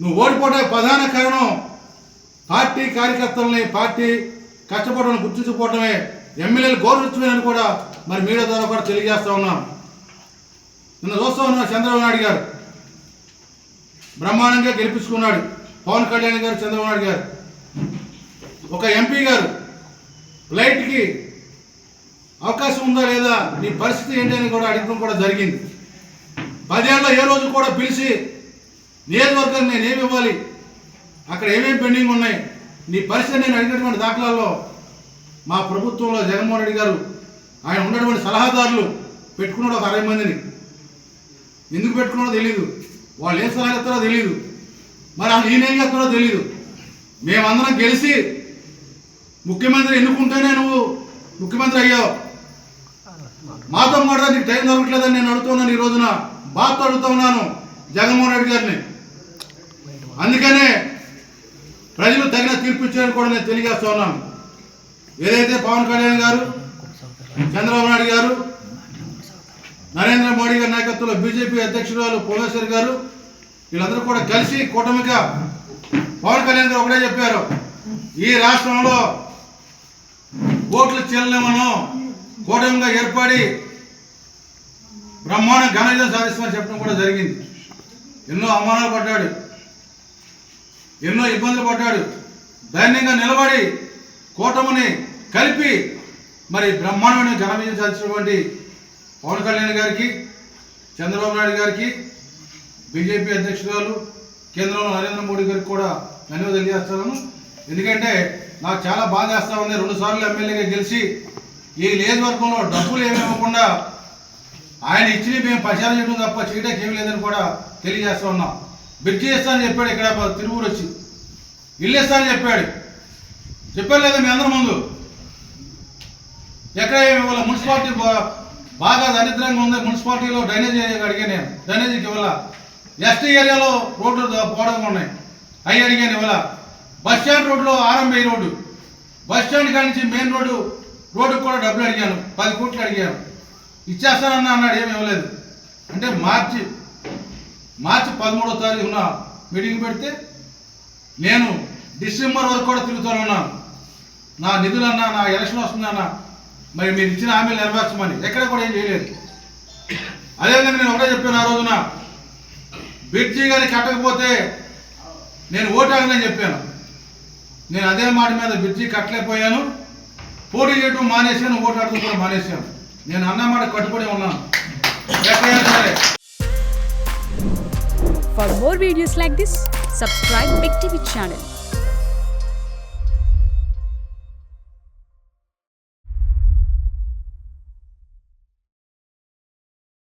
నువ్వు ఓడిపోవడానికి ప్రధాన కారణం పార్టీ కార్యకర్తలని, పార్టీ కష్టపడడం గుర్తించుకోవడమే, ఎమ్మెల్యేలు గౌరవించమని కూడా మరి మీడియా ద్వారా కూడా తెలియజేస్తా ఉన్నాం. నిన్న చూస్తా ఉన్నా చంద్రబాబు నాయుడు గారు బ్రహ్మాండంగా గెలిపించుకున్నాడు. పవన్ కళ్యాణ్ గారు, చంద్రబాబు నాయుడు గారు, ఒక ఎంపీ గారు ఫ్లైట్కి అవకాశం ఉందా లేదా, నీ పరిస్థితి ఏంటి అని కూడా అడగడం కూడా జరిగింది. 10 ఏళ్ళలో ఏ రోజు కూడా పిలిచి నియోజకవర్గాన్ని నేను ఏమి ఇవ్వాలి, అక్కడ ఏమేమి పెండింగ్ ఉన్నాయి, నీ పరిస్థితి నేను అడిగినటువంటి దాఖలాల్లో మా ప్రభుత్వంలో జగన్మోహన్ రెడ్డి గారు ఆయన ఉన్నటువంటి సలహాదారులు పెట్టుకున్నాడు ఒక 60 మందిని. ఎందుకు పెట్టుకున్నాడో తెలియదు, వాళ్ళు ఏం సలహా ఇస్తారో తెలియదు, మరి అసలు ఈయన ఏం చేస్తారో తెలియదు. మేమందరం గెలిచి ముఖ్యమంత్రి ఎన్నుకుంటేనే నువ్వు ముఖ్యమంత్రి అయ్యావు, మాతో మాట నీకు టైం దొరకట్లేదని నేను అడుగుతున్నాను. ఈ రోజున బాధతో అడుగుతా ఉన్నాను జగన్మోహన్ రెడ్డి గారిని. అందుకనే ప్రజలు తగిన తీర్పు ఇచ్చారని కూడా నేను తెలియజేస్తా ఉన్నాను. ఏదైతే పవన్ కళ్యాణ్ గారు, చంద్రబాబు నాయుడు గారు, నరేంద్ర మోడీ గారి నాయకత్వంలో బీజేపీ అధ్యక్షురాలు పురంధేశ్వరి గారు వీళ్ళందరూ కూడా కలిసి కూటమిగా పవన్ కళ్యాణ్ గారు ఒకటే చెప్పారు, ఈ రాష్ట్రంలో ఓట్లు చెల్లమను కూటమిగా ఏర్పడి బ్రహ్మాండ ఘన విజయం సాధిస్తామని చెప్పడం కూడా జరిగింది. ఎన్నో అవమానాలు పడ్డాడు, ఎన్నో ఇబ్బందులు పడ్డాడు, ధైర్యంగా నిలబడి కూటమిని కలిపి మరి బ్రహ్మాండమైన ఘన విజయం సాధించినటువంటి పవన్ కళ్యాణ్ గారికి, చంద్రబాబు నాయుడు గారికి, బీజేపీ అధ్యక్షురాలు కేంద్రంలో నరేంద్ర మోడీ గారికి కూడా ధన్యవాదాలు తెలియజేస్తాను. ఎందుకంటే నాకు చాలా బాధ చేస్తా ఉంది, 2 సార్లు ఎమ్మెల్యేగా గెలిచి ఈ నియోజకవర్గంలో డబ్బులు ఏమి ఇవ్వకుండా ఆయన ఇచ్చి మేము ప్రచారం చేయడం తప్ప చేయడానికి ఏమి లేదని కూడా తెలియజేస్తా ఉన్నాం. బ్రిడ్జి ఇస్తానని చెప్పాడు, ఇక్కడ తిరువురు వచ్చి ఇల్లు ఇస్తానని చెప్పాడు లేదా మీ అందరి ముందు. ఎక్కడ ఏమి ఇవ్వాల, మున్సిపాలిటీ బాగా దరిద్రంగా ఉంది, మున్సిపాలిటీలో డ్రైనేజీ అడిగాను నేను, డ్రైనేజీకి ఇవ్వాల. ఎస్టీ ఏరియాలో రోడ్లు పోవడంగా ఉన్నాయి, అవి అడిగాను ఇవ్వాల. బస్ స్టాండ్ రోడ్లో ఆర్ఎంబీ రోడ్డు, బస్ స్టాండ్ కాడి నుంచి మెయిన్ రోడ్డుకు కూడా డబ్బులు అడిగాను, 10 కోట్లు అడిగాను, ఇచ్చేస్తానన్నా అన్నాడు, ఏమి ఇవ్వలేదు. అంటే మార్చి 13వ తారీఖున మీటింగ్ పెడితే నేను డిసెంబర్ వరకు కూడా తిరుగుతానున్నాను. నా నిధులన్నా, నా ఎలక్షన్ వస్తుందన్నా, మరి మీరు ఇచ్చిన హామీలు నెరవేర్చమని ఎక్కడ కూడా ఏం చేయలేదు. అదేవిధంగా నేను ఒకటే చెప్పాను, ఆ రోజున బ్రిడ్జి కానీ కట్టకపోతే నేను ఓటాడనని చెప్పాను. నేను అదే మాట మీద బ్రిడ్జి కట్టలేకపోయాను, పోటీ చేయడం మానేశాను, ఓటాడటం కూడా మానేశాను. నేను అన్నమాట కట్టుబడి ఉన్నాను. For more videos like this, subscribe Big TV channel.